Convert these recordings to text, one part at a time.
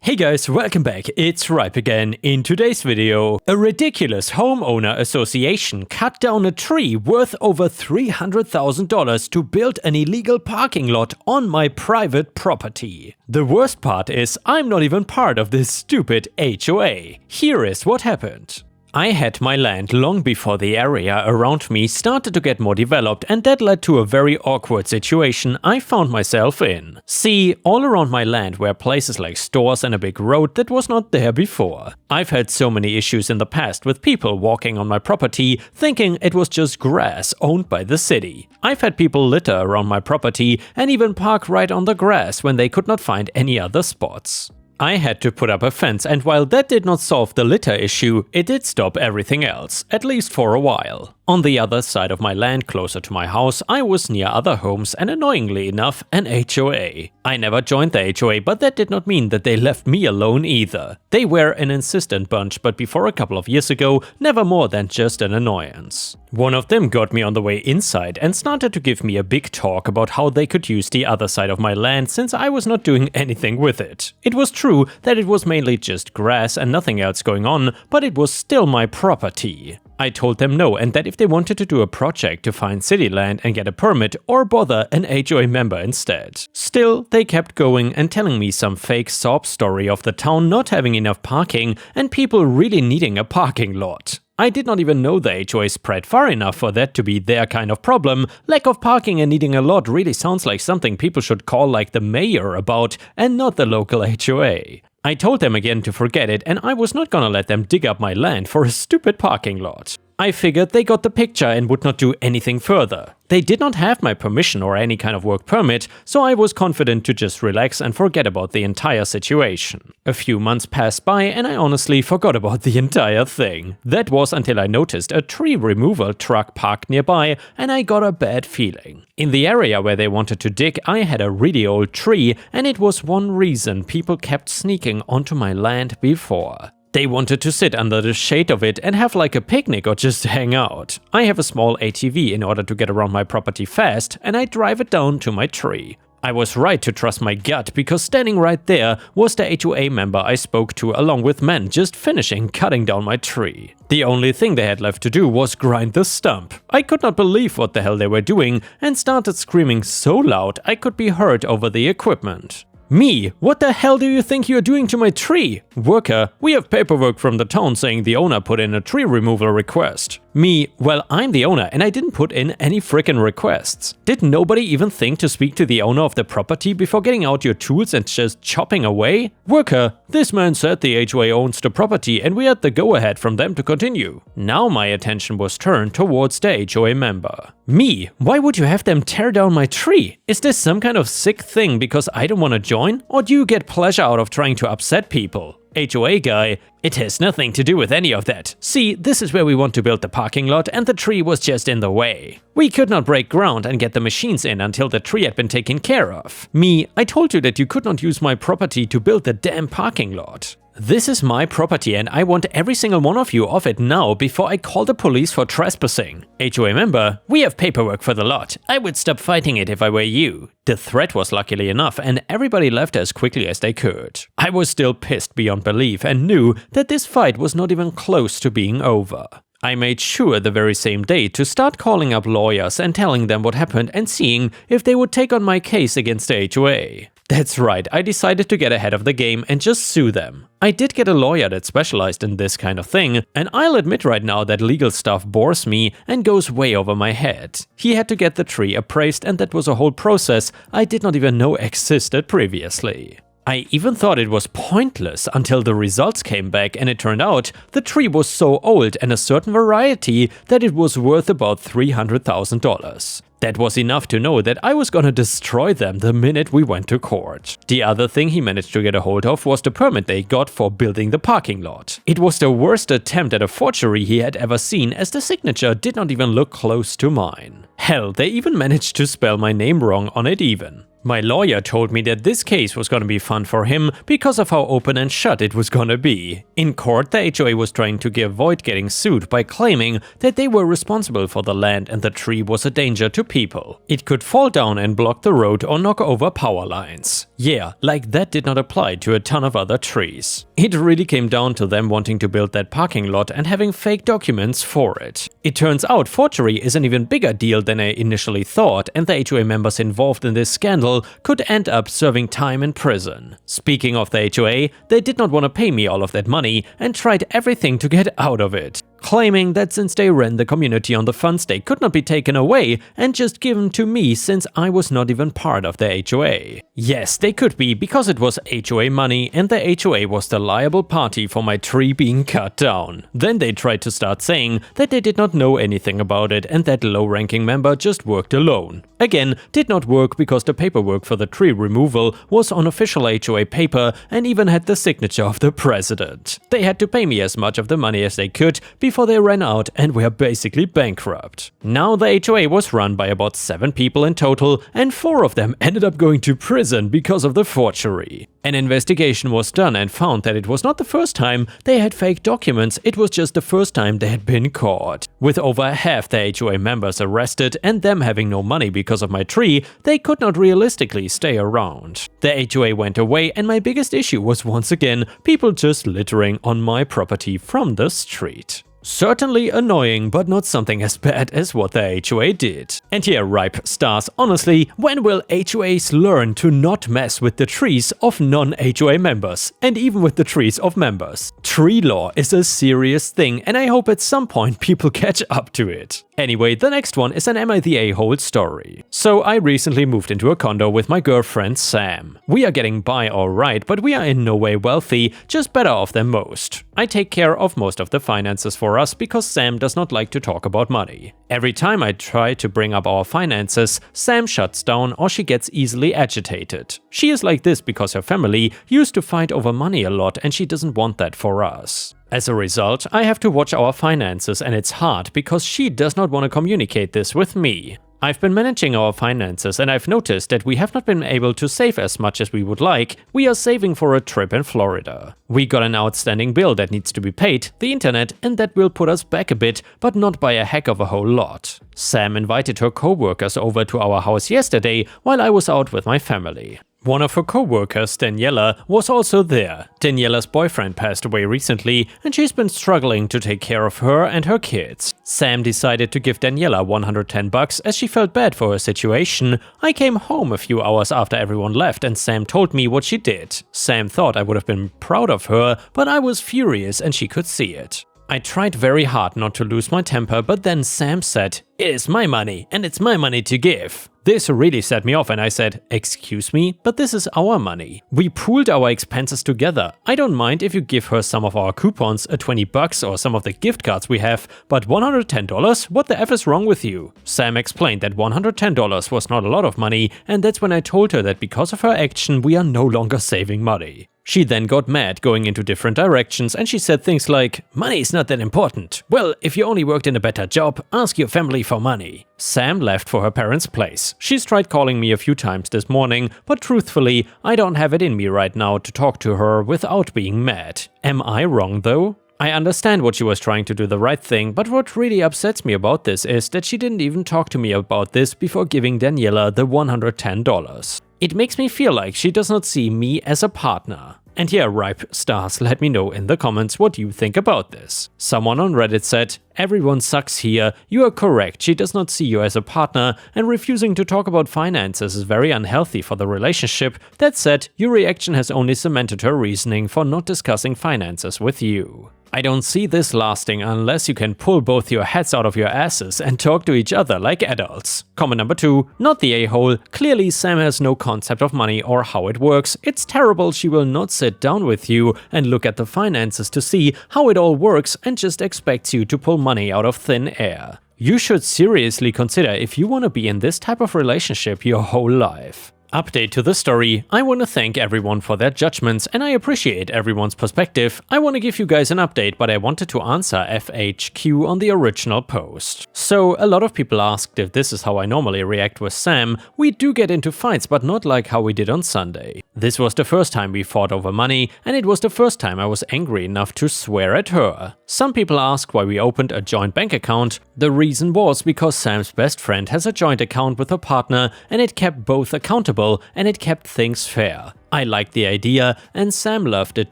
Hey guys, welcome back, it's Ripe again. In today's video, a ridiculous homeowner association cut down a tree worth over $300,000 to build an illegal parking lot on my private property. The worst part is I'm not even part of this stupid HOA. Here is what happened. I had my land long before the area around me started to get more developed, and that led to a very awkward situation I found myself in. See, all around my land were places like stores and a big road that was not there before. I've had so many issues in the past with people walking on my property thinking it was just grass owned by the city. I've had people litter around my property and even park right on the grass when they could not find any other spots. I had to put up a fence, and while that did not solve the litter issue, it did stop everything else, at least for a while. On the other side of my land, closer to my house, I was near other homes and, annoyingly enough, an HOA. I never joined the HOA, but that did not mean that they left me alone either. They were an insistent bunch, but before a couple of years ago, never more than just an annoyance. One of them got me on the way inside and started to give me a big talk about how they could use the other side of my land since I was not doing anything with it. It was true that it was mainly just grass and nothing else going on, but it was still my property. I told them no, and that if they wanted to do a project to find city land and get a permit, or bother an HOA member instead. Still, they kept going and telling me some fake sob story of the town not having enough parking and people really needing a parking lot. I did not even know the HOA spread far enough for that to be their kind of problem. Lack of parking and needing a lot really sounds like something people should call like the mayor about, and not the local HOA. I told them again to forget it, and I was not gonna let them dig up my land for a stupid parking lot. I figured they got the picture and would not do anything further. They did not have my permission or any kind of work permit, so I was confident to just relax and forget about the entire situation. A few months passed by and I honestly forgot about the entire thing. That was until I noticed a tree removal truck parked nearby and I got a bad feeling. In the area where they wanted to dig, I had a really old tree, and it was one reason people kept sneaking onto my land before. They wanted to sit under the shade of it and have like a picnic or just hang out. I have a small ATV in order to get around my property fast, and I drive it down to my tree. I was right to trust my gut, because standing right there was the HOA member I spoke to, along with men just finishing cutting down my tree. The only thing they had left to do was grind the stump. I could not believe what the hell they were doing and started screaming so loud I could be heard over the equipment. Me, what the hell do you think you're doing to my tree? Worker, we have paperwork from the town saying the owner put in a tree removal request. Me, well, I'm the owner and I didn't put in any frickin' requests. Did nobody even think to speak to the owner of the property before getting out your tools and just chopping away? Worker, this man said the HOA owns the property and we had the go-ahead from them to continue. Now my attention was turned towards the HOA member. Me, why would you have them tear down my tree? Is this some kind of sick thing because I don't want to join? Or do you get pleasure out of trying to upset people? HOA guy, it has nothing to do with any of that. See, this is where we want to build the parking lot and the tree was just in the way. We could not break ground and get the machines in until the tree had been taken care of. Me, I told you that you could not use my property to build the damn parking lot. This is my property and I want every single one of you off it now before I call the police for trespassing. HOA member, we have paperwork for the lot. I would stop fighting it if I were you. The threat was luckily enough and everybody left as quickly as they could. I was still pissed beyond belief and knew that this fight was not even close to being over. I made sure the very same day to start calling up lawyers and telling them what happened and seeing if they would take on my case against the HOA. That's right, I decided to get ahead of the game and just sue them. I did get a lawyer that specialized in this kind of thing, and I'll admit right now that legal stuff bores me and goes way over my head. He had to get the tree appraised, and that was a whole process I did not even know existed previously. I even thought it was pointless until the results came back and it turned out the tree was so old and a certain variety that it was worth about $300,000. That was enough to know that I was gonna destroy them the minute we went to court. The other thing he managed to get a hold of was the permit they got for building the parking lot. It was the worst attempt at a forgery he had ever seen, as the signature did not even look close to mine. Hell, they even managed to spell my name wrong on it even. My lawyer told me that this case was gonna be fun for him because of how open and shut it was gonna be. In court, the HOA was trying to avoid getting sued by claiming that they were responsible for the land and the tree was a danger to people. It could fall down and block the road or knock over power lines. Yeah, like that did not apply to a ton of other trees. It really came down to them wanting to build that parking lot and having fake documents for it. It turns out forgery is an even bigger deal than I initially thought, and the HOA members involved in this scandal could end up serving time in prison. Speaking of the HOA, they did not want to pay me all of that money and tried everything to get out of it, claiming that since they ran the community on the funds they could not be taken away and just given to me since I was not even part of the HOA. Yes, they could be, because it was HOA money and the HOA was the liable party for my tree being cut down. Then they tried to start saying that they did not know anything about it and that low-ranking member just worked alone. Again, did not work because the paperwork for the tree removal was on official HOA paper and even had the signature of the president. They had to pay me as much of the money as they could before they ran out and were basically bankrupt. Now the HOA was run by about 7 people in total and 4 of them ended up going to prison because of the forgery. An investigation was done and found that it was not the first time they had fake documents, it was just the first time they had been caught. With over half the HOA members arrested and them having no money because of my tree, they could not realistically stay around. The HOA went away and my biggest issue was once again people just littering on my property from the street. Certainly annoying, but not something as bad as what the HOA did. And here, Ripe stars, honestly, when will HOAs learn to not mess with the trees of non-HOA members, and even with the trees of members? Tree law is a serious thing, and I hope at some point people catch up to it. Anyway, the next one is an Am I the A-hole story. So I recently moved into a condo with my girlfriend Sam. We are getting by alright, but we are in no way wealthy, just better off than most. I take care of most of the finances for us because Sam does not like to talk about money. Every time I try to bring up our finances, Sam shuts down or she gets easily agitated. She is like this because her family used to fight over money a lot and she doesn't want that for us. As a result, I have to watch our finances and it's hard because she does not want to communicate this with me. I've been managing our finances and I've noticed that we have not been able to save as much as we would like. We are saving for a trip in Florida. We got an outstanding bill that needs to be paid, the internet, and that will put us back a bit, but not by a heck of a whole lot. Sam invited her co-workers over to our house yesterday while I was out with my family. One of her co-workers, Daniela, was also there. Daniela's boyfriend passed away recently and she's been struggling to take care of her and her kids. Sam decided to give Daniela $110 as she felt bad for her situation. I came home a few hours after everyone left and Sam told me what she did. Sam thought I would have been proud of her, but I was furious and she could see it. I tried very hard not to lose my temper, but then Sam said, "It is my money and it's my money to give." This really set me off and I said, "Excuse me, but this is our money. We pooled our expenses together. I don't mind if you give her some of our coupons, a $20 or some of the gift cards we have, but $110? What the F is wrong with you?" Sam explained that $110 was not a lot of money, and that's when I told her that because of her action we are no longer saving money. She then got mad, going into different directions, and she said things like, "Money is not that important. Well, if you only worked in a better job, ask your family for money." Sam left for her parents' place. She's tried calling me a few times this morning, but truthfully, I don't have it in me right now to talk to her without being mad. Am I wrong though? I understand what she was trying to do the right thing, but what really upsets me about this is that she didn't even talk to me about this before giving Daniela the $110. It makes me feel like she does not see me as a partner. And yeah, Ripe stars, let me know in the comments what you think about this. Someone on Reddit said, "Everyone sucks here. You are correct, she does not see you as a partner, and refusing to talk about finances is very unhealthy for the relationship. That said, your reaction has only cemented her reasoning for not discussing finances with you." I don't see this lasting unless you can pull both your heads out of your asses and talk to each other like adults. Comment number 2, not the a-hole. Clearly Sam has no concept of money or how it works. It's terrible she will not sit down with you and look at the finances to see how it all works and just expects you to pull money out of thin air. You should seriously consider if you want to be in this type of relationship your whole life. Update to the story. I want to thank everyone for their judgments and I appreciate everyone's perspective. I want to give you guys an update, but I wanted to answer FHQ on the original post. So, a lot of people asked if this is how I normally react with Sam. We do get into fights, but not like how we did on Sunday. This was the first time we fought over money, and it was the first time I was angry enough to swear at her. Some people ask why we opened a joint bank account. The reason was because Sam's best friend has a joint account with her partner, and it kept both accountable and it kept things fair. I liked the idea and Sam loved it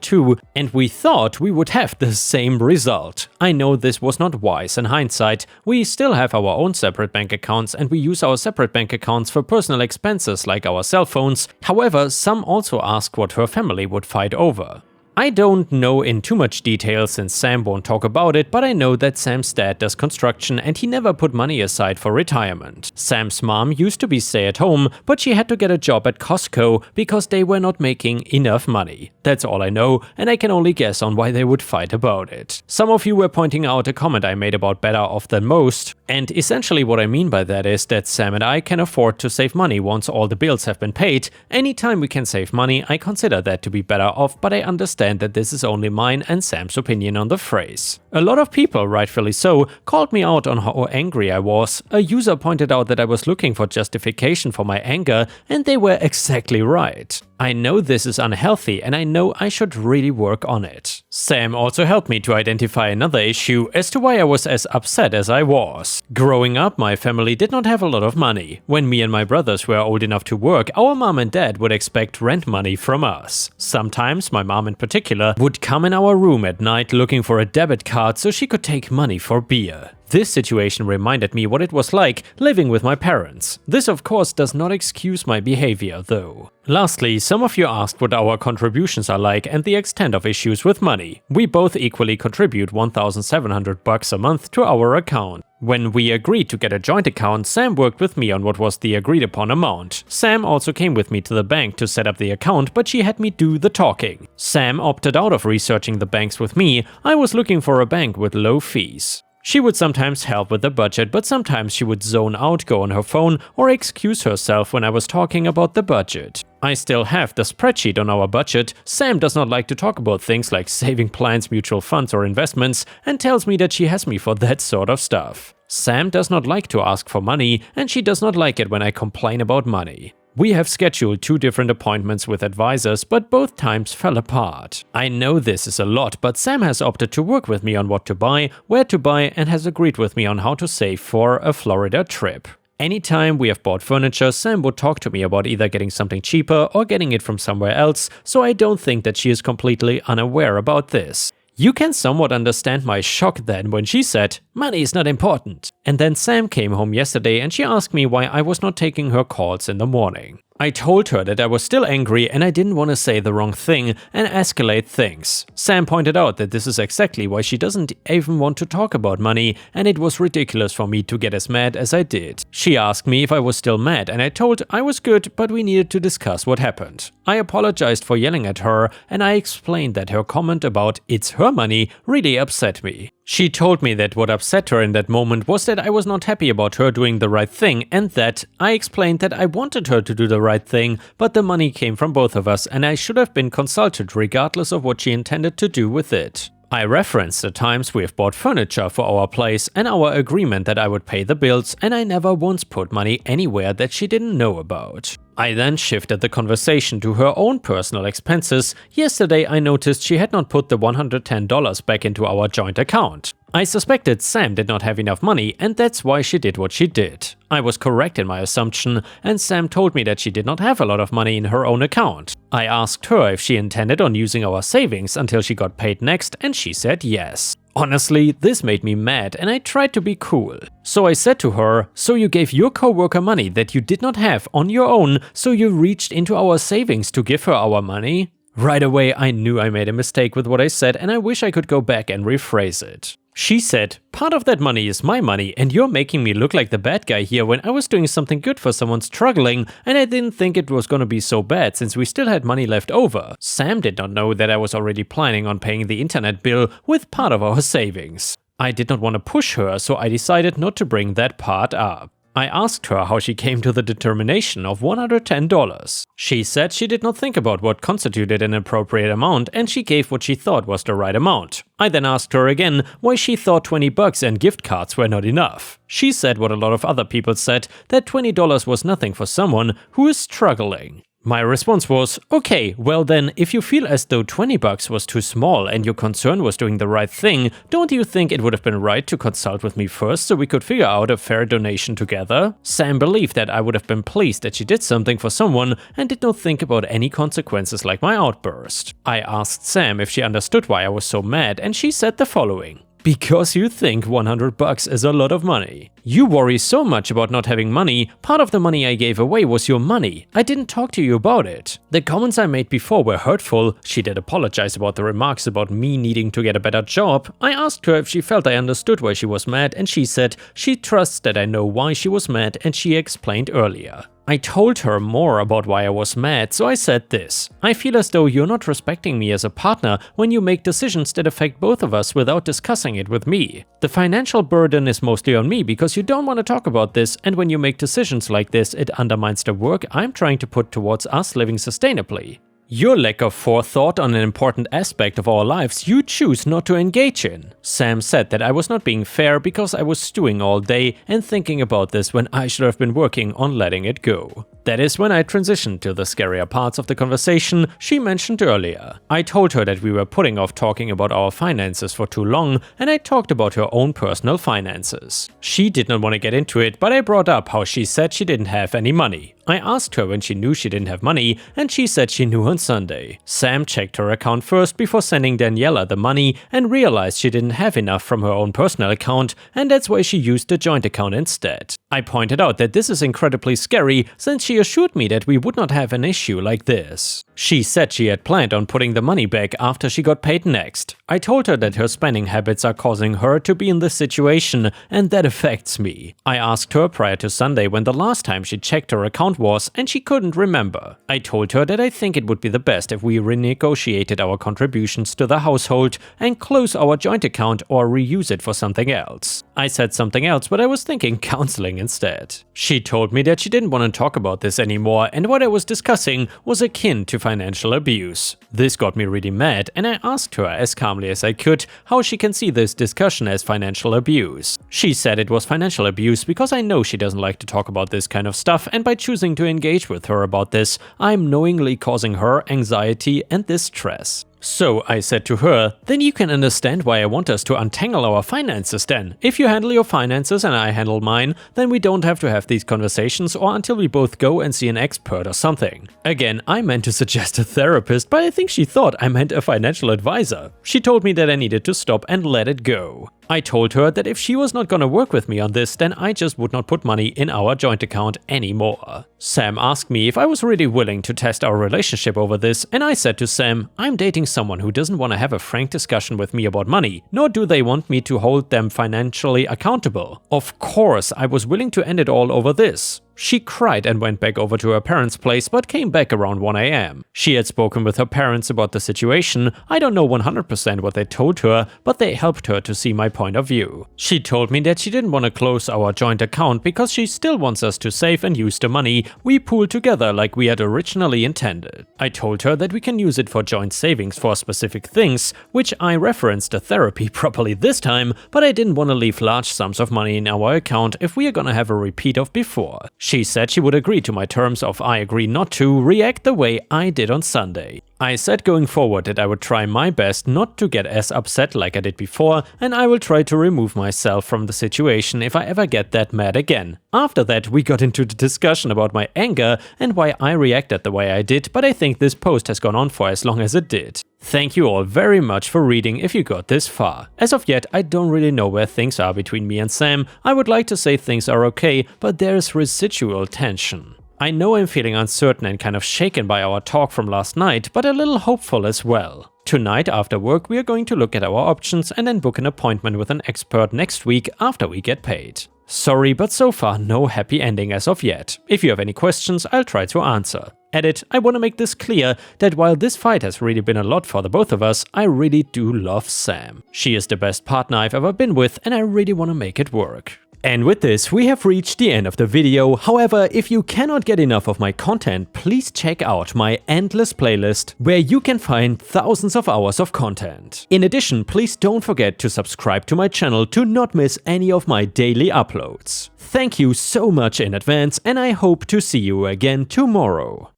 too, and we thought we would have the same result. I know this was not wise in hindsight. We still have our own separate bank accounts and we use our separate bank accounts for personal expenses like our cell phones. However, some also ask what her family would fight over. I don't know in too much detail since Sam won't talk about it, but I know that Sam's dad does construction and he never put money aside for retirement. Sam's mom used to be stay-at-home, but she had to get a job at Costco because they were not making enough money. That's all I know, and I can only guess on why they would fight about it. Some of you were pointing out a comment I made about better off than most, and essentially what I mean by that is that Sam and I can afford to save money once all the bills have been paid. Anytime we can save money, I consider that to be better off, but I understand that this is only mine and Sam's opinion on the phrase. A lot of people, rightfully so, called me out on how angry I was. A user pointed out that I was looking for justification for my anger, and they were exactly right. I know this is unhealthy and I know I should really work on it. Sam also helped me to identify another issue as to why I was as upset as I was. Growing up, my family did not have a lot of money. When me and my brothers were old enough to work, our mom and dad would expect rent money from us. Sometimes, my mom in particular, would come in our room at night looking for a debit card so she could take money for beer. This situation reminded me what it was like living with my parents. This of course does not excuse my behavior though. Lastly, some of you asked what our contributions are like and the extent of issues with money. We both equally contribute $1,700 a month to our account. When we agreed to get a joint account, Sam worked with me on what was the agreed upon amount. Sam also came with me to the bank to set up the account, but she had me do the talking. Sam opted out of researching the banks with me. I was looking for a bank with low fees. She would sometimes help with the budget, but sometimes she would zone out, go on her phone, or excuse herself when I was talking about the budget. I still have the spreadsheet on our budget. Sam does not like to talk about things like saving plans, mutual funds, or investments, and tells me that she has me for that sort of stuff. Sam does not like to ask for money, and she does not like it when I complain about money. We have scheduled 2 different appointments with advisors, but both times fell apart. I know this is a lot, but Sam has opted to work with me on what to buy, where to buy, and has agreed with me on how to save for a Florida trip. Anytime we have bought furniture, Sam would talk to me about either getting something cheaper or getting it from somewhere else, so I don't think that she is completely unaware about this. You can somewhat understand my shock then when she said, "Money is not important." And then Sam came home yesterday and she asked me why I was not taking her calls in the morning. I told her that I was still angry and I didn't want to say the wrong thing and escalate things. Sam pointed out that this is exactly why she doesn't even want to talk about money, and it was ridiculous for me to get as mad as I did. She asked me if I was still mad and I told I was good, but we needed to discuss what happened. I apologized for yelling at her and I explained that her comment about "it's her money" really upset me. She told me that what upset her in that moment was that I was not happy about her doing the right thing, and that I explained that I wanted her to do the right thing, but the money came from both of us and I should have been consulted regardless of what she intended to do with it. I referenced the times we have bought furniture for our place and our agreement that I would pay the bills, and I never once put money anywhere that she didn't know about. I then shifted the conversation to her own personal expenses. Yesterday I noticed she had not put the $110 back into our joint account. I suspected Sam did not have enough money and that's why she did what she did. I was correct in my assumption, and Sam told me that she did not have a lot of money in her own account. I asked her if she intended on using our savings until she got paid next, and she said yes. Honestly, this made me mad and I tried to be cool. So I said to her, "So you gave your coworker money that you did not have on your own, so you reached into our savings to give her our money?" Right away I knew I made a mistake with what I said and I wish I could go back and rephrase it. She said, "Part of that money is my money and you're making me look like the bad guy here when I was doing something good for someone struggling, and I didn't think it was gonna be so bad since we still had money left over." Sam did not know that I was already planning on paying the internet bill with part of our savings. I did not want to push her, so I decided not to bring that part up. I asked her how she came to the determination of $110. She said she did not think about what constituted an appropriate amount and she gave what she thought was the right amount. I then asked her again why she thought $20 and gift cards were not enough. She said what a lot of other people said, that $20 was nothing for someone who is struggling. My response was, okay, well then, if you feel as though $20 was too small and your concern was doing the right thing, don't you think it would have been right to consult with me first so we could figure out a fair donation together? Sam believed that I would have been pleased that she did something for someone and did not think about any consequences like my outburst. I asked Sam if she understood why I was so mad and she said the following. Because you think $100 is a lot of money. You worry so much about not having money, part of the money I gave away was your money. I didn't talk to you about it. The comments I made before were hurtful. She did apologize about the remarks about me needing to get a better job. I asked her if she felt I understood why she was mad and she said she trusts that I know why she was mad and she explained earlier. I told her more about why I was mad, so I said this. I feel as though you're not respecting me as a partner when you make decisions that affect both of us without discussing it with me. The financial burden is mostly on me because you don't want to talk about this, and when you make decisions like this, it undermines the work I'm trying to put towards us living sustainably. Your lack of forethought on an important aspect of our lives you choose not to engage in. Sam said that I was not being fair because I was stewing all day and thinking about this when I should have been working on letting it go. That is when I transitioned to the scarier parts of the conversation she mentioned earlier. I told her that we were putting off talking about our finances for too long and I talked about her own personal finances. She did not want to get into it, but I brought up how she said she didn't have any money. I asked her when she knew she didn't have money and she said she knew on Sunday. Sam checked her account first before sending Daniela the money and realized she didn't have enough from her own personal account and that's why she used the joint account instead. I pointed out that this is incredibly scary since she assured me that we would not have an issue like this. She said she had planned on putting the money back after she got paid next. I told her that her spending habits are causing her to be in this situation and that affects me. I asked her prior to Sunday when the last time she checked her account was and she couldn't remember. I told her that I think it would be the best if we renegotiated our contributions to the household and close our joint account or reuse it for something else. I said something else, but I was thinking counseling instead. She told me that she didn't want to talk about this anymore and what I was discussing was akin to financial abuse. This got me really mad and I asked her as calmly as I could how she can see this discussion as financial abuse. She said it was financial abuse because I know she doesn't like to talk about this kind of stuff and by choosing to engage with her about this, I'm knowingly causing her anxiety and distress. So I said to her, then you can understand why I want us to untangle our finances then. If you handle your finances and I handle mine, then we don't have to have these conversations or until we both go and see an expert or something. Again, I meant to suggest a therapist, but I think she thought I meant a financial advisor. She told me that I needed to stop and let it go. I told her that if she was not gonna work with me on this, then I just would not put money in our joint account anymore. Sam asked me if I was really willing to test our relationship over this, and I said to Sam, I'm dating someone who doesn't want to have a frank discussion with me about money, nor do they want me to hold them financially accountable. Of course, I was willing to end it all over this. She cried and went back over to her parents' place but came back around 1 AM. She had spoken with her parents about the situation. I don't know 100% what they told her, but they helped her to see my point of view. She told me that she didn't want to close our joint account because she still wants us to save and use the money we pooled together like we had originally intended. I told her that we can use it for joint savings for specific things, which I referenced the therapy properly this time, but I didn't want to leave large sums of money in our account if we are gonna have a repeat of before. She said she would agree to my terms of I agree not to react the way I did on Sunday. I said going forward that I would try my best not to get as upset like I did before, and I will try to remove myself from the situation if I ever get that mad again. After that, we got into the discussion about my anger and why I reacted the way I did, but I think this post has gone on for as long as it did. Thank you all very much for reading if you got this far. As of yet, I don't really know where things are between me and Sam. I would like to say things are okay, but there's residual tension. I know I'm feeling uncertain and kind of shaken by our talk from last night, but a little hopeful as well. Tonight after work we are going to look at our options and then book an appointment with an expert next week after we get paid. Sorry, but so far no happy ending as of yet. If you have any questions, I'll try to answer. Edit, I want to make this clear that while this fight has really been a lot for the both of us, I really do love Sam. She is the best partner I've ever been with and I really want to make it work. And with this, we have reached the end of the video. However, if you cannot get enough of my content, please check out my endless playlist, where you can find thousands of hours of content. In addition, please don't forget to subscribe to my channel to not miss any of my daily uploads. Thank you so much in advance, and I hope to see you again tomorrow.